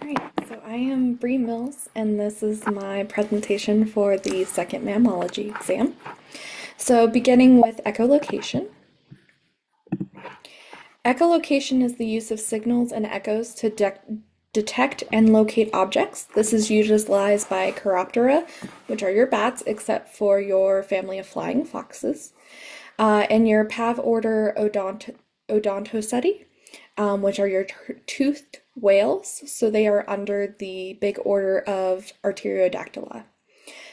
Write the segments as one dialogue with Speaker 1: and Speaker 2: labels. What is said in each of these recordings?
Speaker 1: Alright, so I am Bree Mills, and this is my presentation for the second mammalogy exam. So beginning with echolocation. Echolocation is the use of signals and echoes to detect and locate objects. This is utilized by Chiroptera, which are your bats, except for your family of flying foxes, and your pav order Odontoceti, which are your toothed whales, so they are under the big order of Artiodactyla.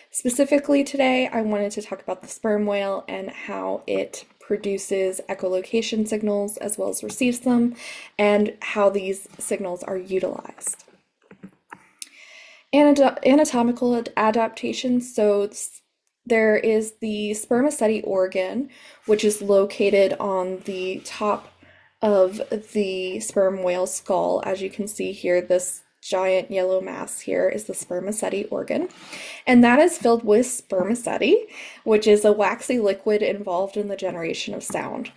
Speaker 1: Specifically today, I wanted to talk about the sperm whale and how it produces echolocation signals as well as receives them, and how these signals are utilized. Anatomical adaptations, so there is the spermaceti organ, which is located on the top of the sperm whale skull. As you can see here, this giant yellow mass here is the spermaceti organ, and that is filled with spermaceti, which is a waxy liquid involved in the generation of sound.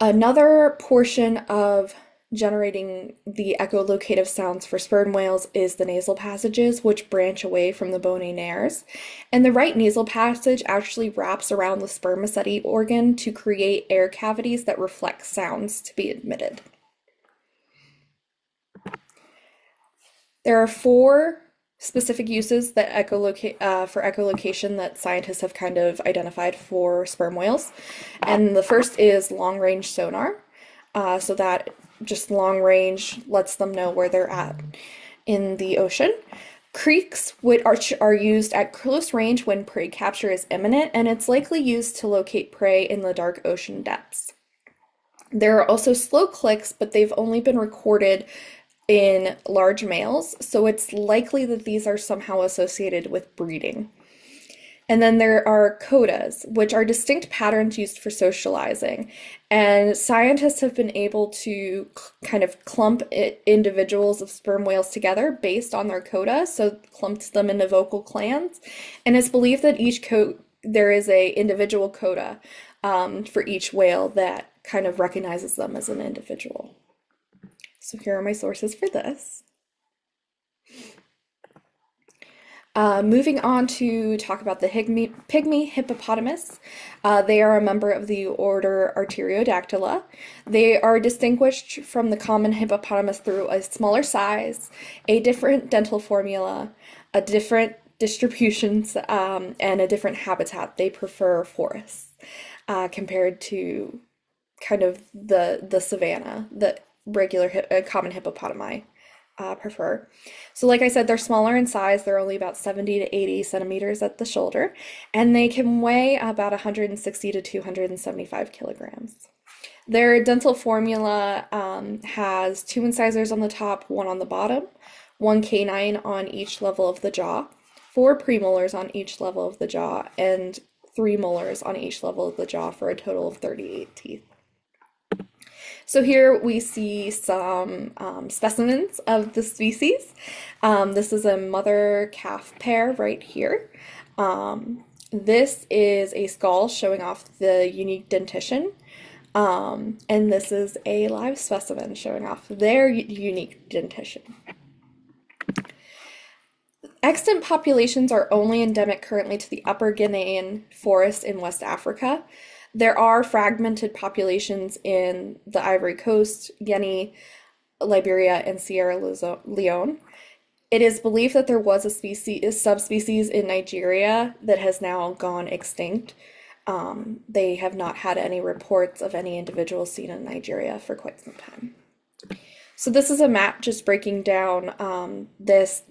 Speaker 1: Another portion of generating the echolocative sounds for sperm whales is the nasal passages, which branch away from the bony nares. And the right nasal passage actually wraps around the spermaceti organ to create air cavities that reflect sounds to be emitted. There are four specific uses that for echolocation that scientists have kind of identified for sperm whales. And the first is long-range sonar. So that just long range lets them know where they're at in the ocean. Creeks are used at close range when prey capture is imminent, and it's likely used to locate prey in the dark ocean depths. There are also slow clicks, but they've only been recorded in large males, so it's likely that these are somehow associated with breeding. And then there are codas, which are distinct patterns used for socializing. And scientists have been able to kind of clump individuals of sperm whales together based on their coda, so clumped them into vocal clans. And it's believed that there is a individual coda for each whale that kind of recognizes them as an individual. So here are my sources for this. Moving on to talk about the pygmy hippopotamus. They are a member of the order Artiodactyla. They are distinguished from the common hippopotamus through a smaller size, a different dental formula, a different distributions, and a different habitat. They prefer forests compared to kind of the savanna that regular common hippopotami prefer. So like I said, they're smaller in size. They're only about 70 to 80 centimeters at the shoulder, and they can weigh about 160 to 275 kilograms. Their dental formula has two incisors on the top, one on the bottom, one canine on each level of the jaw, four premolars on each level of the jaw, and three molars on each level of the jaw for a total of 38 teeth. So here we see some specimens of the species. This is a mother-calf pair right here. This is a skull showing off the unique dentition, and this is a live specimen showing off their unique dentition. Extant populations are only endemic currently to the Upper Guinean forest in West Africa. There are fragmented populations in the Ivory Coast, Guinea, Liberia, and Sierra Leone. It is believed that there was a subspecies in Nigeria that has now gone extinct. They have not had any reports of any individuals seen in Nigeria for quite some time. So this is a map just breaking down this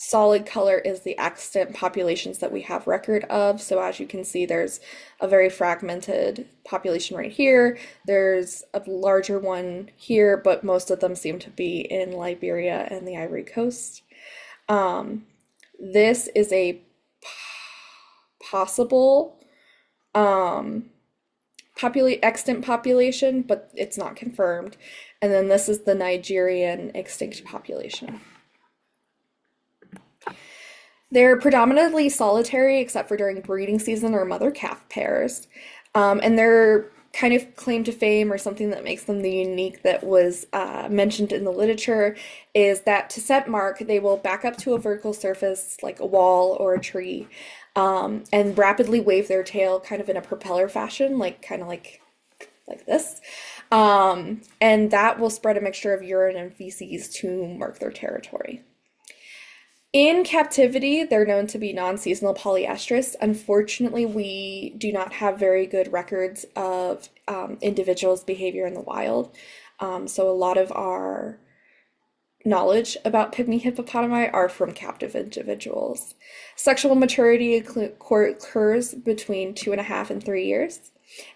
Speaker 1: solid color is the extant populations that we have record of. So as you can see, there's a very fragmented population right here. There's a larger one here, but most of them seem to be in Liberia and the Ivory Coast. This is a possible extant population, but it's not confirmed. And then this is the Nigerian extinct population. They're predominantly solitary except for during breeding season or mother-calf pairs, and they're kind of claim to fame or something that makes them the unique that was mentioned in the literature is that to set mark, they will back up to a vertical surface like a wall or a tree, and rapidly wave their tail kind of in a propeller fashion, like kind of like this. And that will spread a mixture of urine and feces to mark their territory. In captivity, they're known to be non-seasonal polyestrous. Unfortunately, we do not have very good records of individuals' behavior in the wild. So a lot of our knowledge about pygmy hippopotami are from captive individuals. Sexual maturity occurs between 2.5 and 3 years.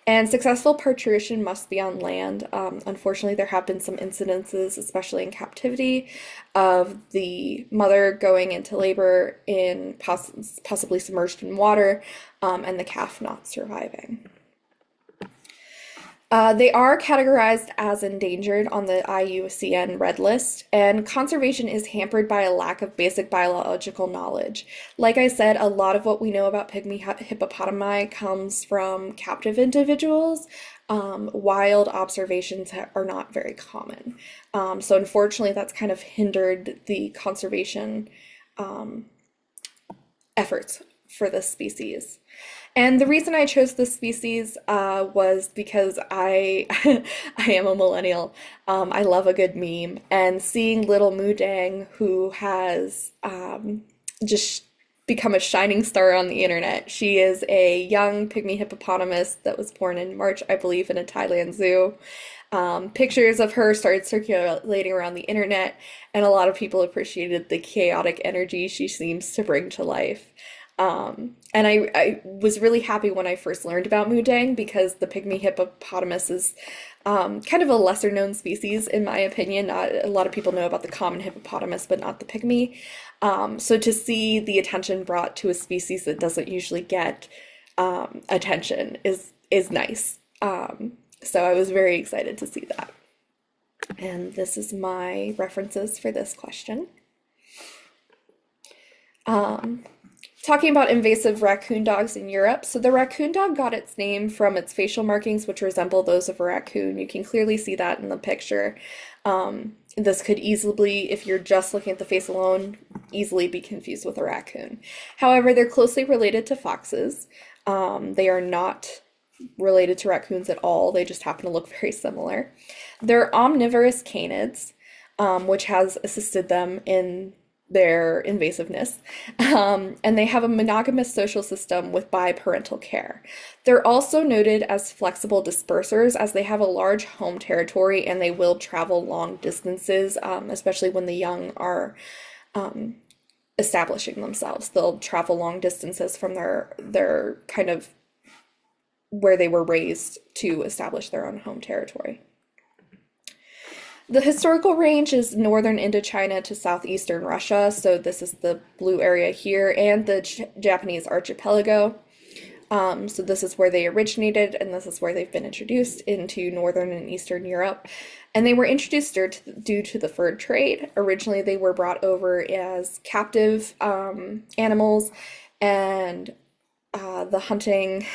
Speaker 1: And successful parturition must be on land. Unfortunately, there have been some incidences, especially in captivity, of the mother going into labor in possibly submerged in water, and the calf not surviving. They are categorized as endangered on the IUCN Red List, and conservation is hampered by a lack of basic biological knowledge. Like I said, a lot of what we know about pygmy hippopotami comes from captive individuals. Wild observations are not very common. So unfortunately, that's kind of hindered the conservation efforts for this species. And the reason I chose this species was because I I am a millennial. I love a good meme, and seeing little Mudang, who has just become a shining star on the internet. She is a young pygmy hippopotamus that was born in March, I believe, in a Thailand zoo. Pictures of her started circulating around the internet, and a lot of people appreciated the chaotic energy she seems to bring to life. And I was really happy when I first learned about Mudang because the pygmy hippopotamus is kind of a lesser known species in my opinion. Not a lot of people know about the common hippopotamus, but not the pygmy. So to see the attention brought to a species that doesn't usually get attention is nice. So I was very excited to see that. And this is my references for this question. Talking about invasive raccoon dogs in Europe. So the raccoon dog got its name from its facial markings, which resemble those of a raccoon. You can clearly see that in the picture. This could easily, if you're just looking at the face alone, easily be confused with a raccoon. However, they're closely related to foxes. They are not related to raccoons at all. They just happen to look very similar. They're omnivorous canids, which has assisted them in their invasiveness, and they have a monogamous social system with biparental care. They're also noted as flexible dispersers as they have a large home territory and they will travel long distances, especially when the young are establishing themselves. They'll travel long distances from their kind of where they were raised to establish their own home territory. The historical range is northern Indochina to southeastern Russia, so this is the blue area here, and the Japanese archipelago. So this is where they originated, and this is where they've been introduced into northern and eastern Europe. And they were introduced due to the fur trade. Originally, they were brought over as captive animals, and the hunting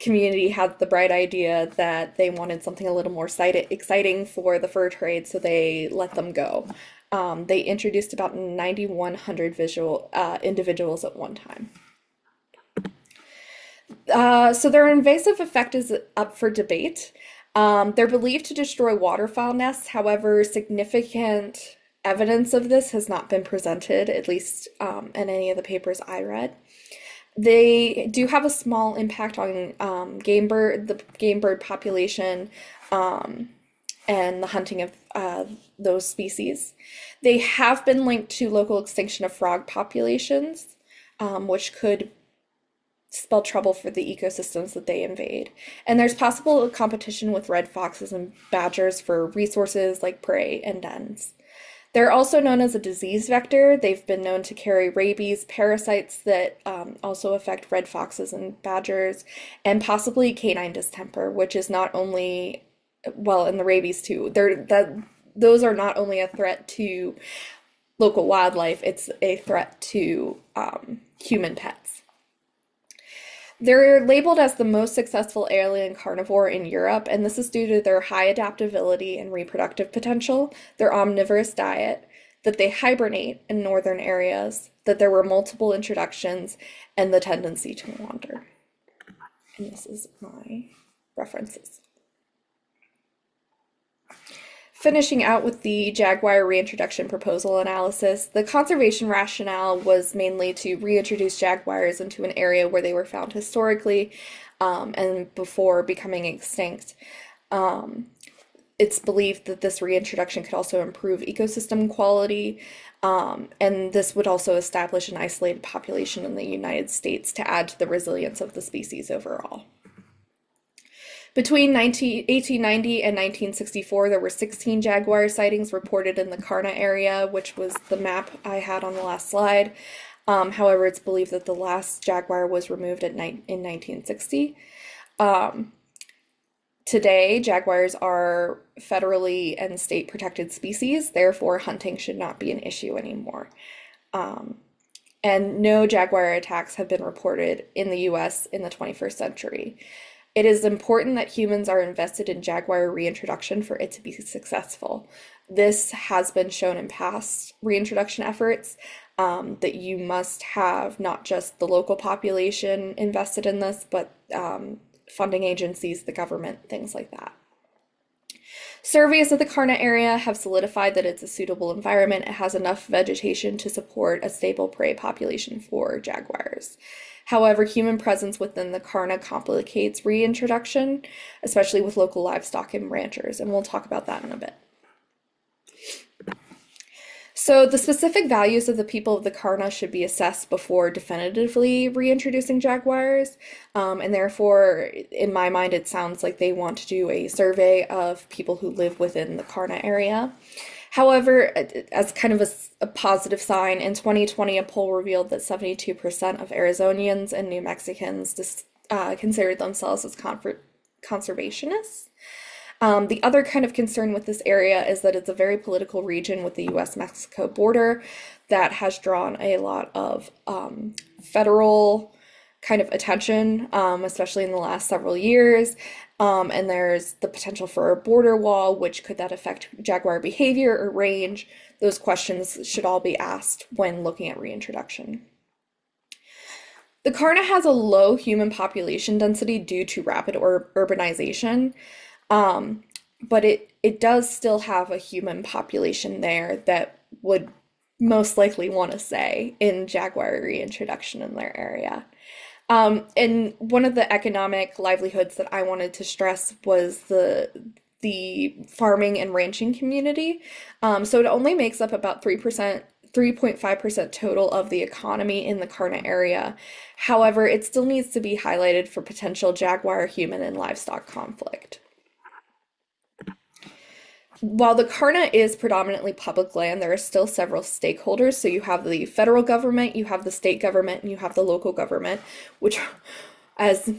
Speaker 1: community had the bright idea that they wanted something a little more exciting for the fur trade, so they let them go. They introduced about 9,100 individuals at one time. So their invasive effect is up for debate. They're believed to destroy waterfowl nests. However, significant evidence of this has not been presented, at least in any of the papers I read. They do have a small impact on the game bird population, and the hunting of those species. They have been linked to local extinction of frog populations, which could spell trouble for the ecosystems that they invade. And there's possible competition with red foxes and badgers for resources like prey and dens. They're also known as a disease vector. They've been known to carry rabies, parasites that also affect red foxes and badgers, and possibly canine distemper, which is not only, well, and the rabies too. Those are not only a threat to local wildlife, it's a threat to human pets. They're labeled as the most successful alien carnivore in Europe, and this is due to their high adaptability and reproductive potential, their omnivorous diet, that they hibernate in northern areas, that there were multiple introductions, and the tendency to wander. And this is my references. Finishing out with the jaguar reintroduction proposal analysis, the conservation rationale was mainly to reintroduce jaguars into an area where they were found historically and before becoming extinct. It's believed that this reintroduction could also improve ecosystem quality, and this would also establish an isolated population in the United States to add to the resilience of the species overall. Between 1890 and 1964, there were 16 jaguar sightings reported in the Karna area, which was the map I had on the last slide. However, it's believed that the last jaguar was removed in 1960. Today, jaguars are federally and state protected species, therefore hunting should not be an issue anymore. And no jaguar attacks have been reported in the US in the 21st century. It is important that humans are invested in jaguar reintroduction for it to be successful. This has been shown in past reintroduction efforts, that you must have not just the local population invested in this, but funding agencies, the government, things like that. Surveys of the Karna area have solidified that it's a suitable environment. It has enough vegetation to support a stable prey population for jaguars. However, human presence within the Karna complicates reintroduction, especially with local livestock and ranchers, and we'll talk about that in a bit. So the specific values of the people of the Karna should be assessed before definitively reintroducing jaguars, and therefore, in my mind, it sounds like they want to do a survey of people who live within the Karna area. However, as kind of a positive sign, in 2020, a poll revealed that 72% of Arizonians and New Mexicans considered themselves as conservationists. The other kind of concern with this area is that it's a very political region with the US-Mexico border that has drawn a lot of federal kind of attention, especially in the last several years. And there's the potential for a border wall, which could that affect jaguar behavior or range? Those questions should all be asked when looking at reintroduction. The Karna has a low human population density due to rapid urbanization, but it does still have a human population there that would most likely want to stay in jaguar reintroduction in their area. And one of the economic livelihoods that I wanted to stress was the farming and ranching community. So it only makes up about 3.5% total of the economy in the Karna area. However, it still needs to be highlighted for potential jaguar, human, and livestock conflict. While the Karna is predominantly public land, there are still several stakeholders. So you have the federal government, you have the state government, and you have the local government, which, as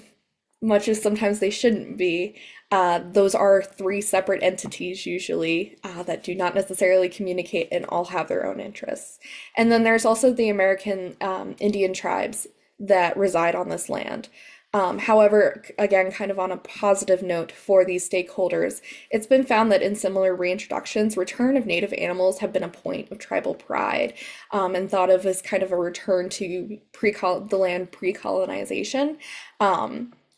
Speaker 1: much as sometimes they shouldn't be, those are three separate entities usually that do not necessarily communicate and all have their own interests. And then there's also the American Indian tribes that reside on this land. However, again, kind of on a positive note for these stakeholders, it's been found that in similar reintroductions, return of native animals have been a point of tribal pride, and thought of as kind of a return to the land pre-colonization.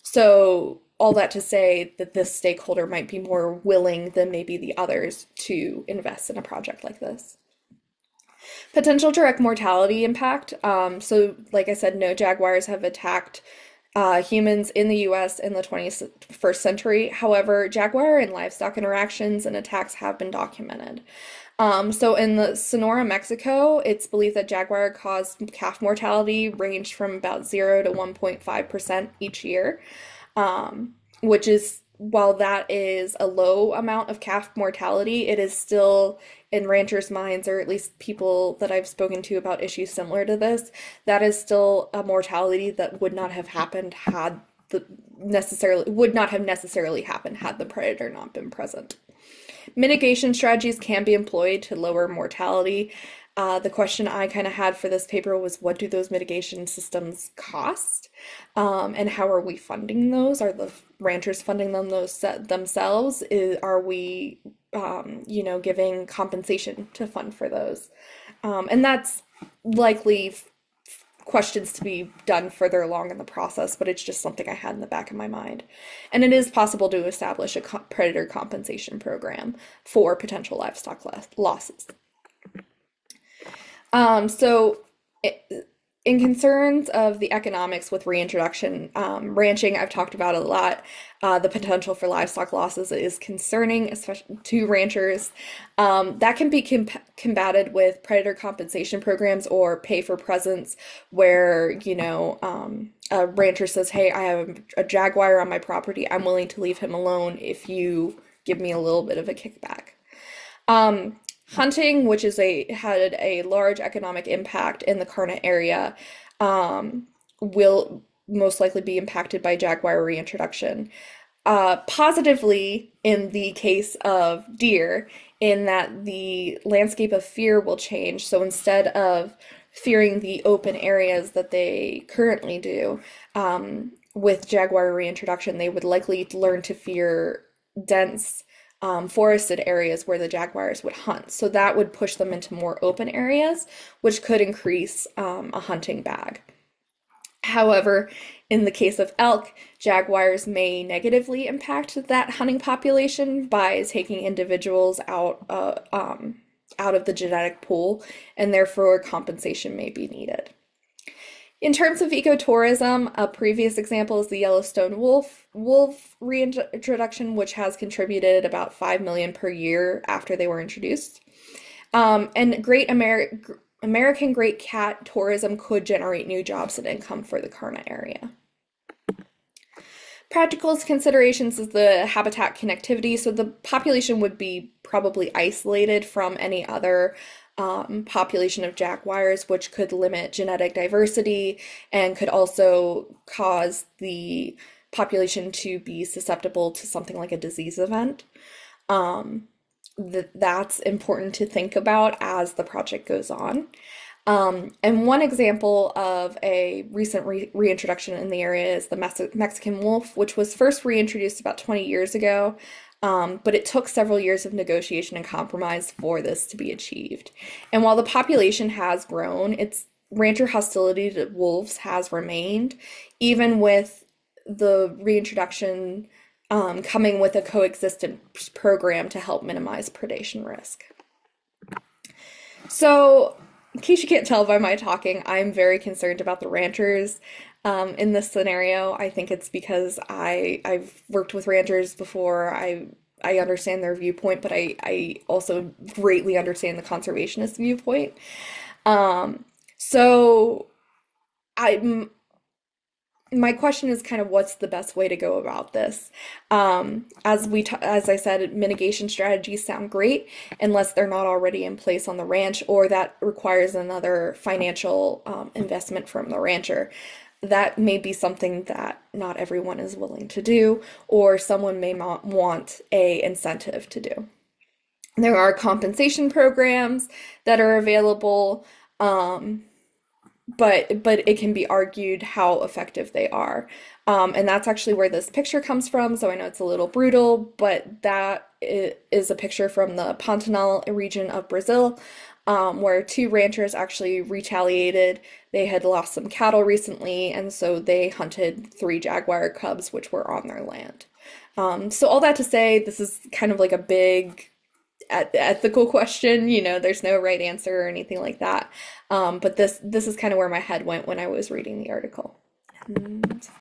Speaker 1: So all that to say that this stakeholder might be more willing than maybe the others to invest in a project like this. Potential direct mortality impact. So like I said, no jaguars have attacked humans in the US in the 21st century. However, jaguar and livestock interactions and attacks have been documented. So in the Sonora, Mexico, it's believed that jaguar caused calf mortality ranged from about 0 to 1.5% each year, which is, while that is a low amount of calf mortality, it is still, in ranchers' minds, or at least people that I've spoken to about issues similar to this, that is still a mortality that would not have happened had would not have necessarily happened had the predator not been present. Mitigation strategies can be employed to lower mortality. The question I kind of had for this paper was, what do those mitigation systems cost? And how are we funding those? Are the ranchers funding themselves? Are we, giving compensation to fund for those? And that's likely questions to be done further along in the process, but it's just something I had in the back of my mind. And it is possible to establish a predator compensation program for potential livestock losses. So, in concerns of the economics with reintroduction, ranching, I've talked about a lot. The potential for livestock losses is concerning, especially to ranchers. That can be combated with predator compensation programs or pay for presence, where, a rancher says, hey, I have a jaguar on my property. I'm willing to leave him alone if you give me a little bit of a kickback. Hunting, which had a large economic impact in the Karna area, will most likely be impacted by jaguar reintroduction. Positively, in the case of deer, in that the landscape of fear will change. So instead of fearing the open areas that they currently do, with jaguar reintroduction, they would likely learn to fear dense forested areas where the jaguars would hunt. So that would push them into more open areas, which could increase a hunting bag. However, in the case of elk, jaguars may negatively impact that hunting population by taking individuals out of the genetic pool, and therefore compensation may be needed. In terms of ecotourism, a previous example is the Yellowstone wolf reintroduction, which has contributed about 5 million per year after they were introduced. And American great cat tourism could generate new jobs and income for the Karna area. Practical considerations is the habitat connectivity. So the population would be probably isolated from any other population of jaguars, which could limit genetic diversity and could also cause the population to be susceptible to something like a disease event. That's important to think about as the project goes on. And one example of a recent reintroduction in the area is the Mexican wolf, which was first reintroduced about 20 years ago. But it took several years of negotiation and compromise for this to be achieved. And while the population has grown, its rancher hostility to wolves has remained, even with the reintroduction coming with a coexistence program to help minimize predation risk. So, in case you can't tell by my talking, I'm very concerned about the ranchers in this scenario. I think it's because I've worked with ranchers before. I understand their viewpoint, but I also greatly understand the conservationist viewpoint. So I'm my question is kind of what's the best way to go about this? As I said, mitigation strategies sound great unless they're not already in place on the ranch, or that requires another financial investment from the rancher. That may be something that not everyone is willing to do, or someone may not want a incentive to do. There are compensation programs that are available. But it can be argued how effective they are. And that's actually where this picture comes from. So I know it's a little brutal, but that is a picture from the Pantanal region of Brazil, where two ranchers actually retaliated. They had lost some cattle recently, and so they hunted 3 jaguar cubs, which were on their land. So all that to say, this is kind of like a big ethical question. There's no right answer or anything like that. But this is kind of where my head went when I was reading the article. And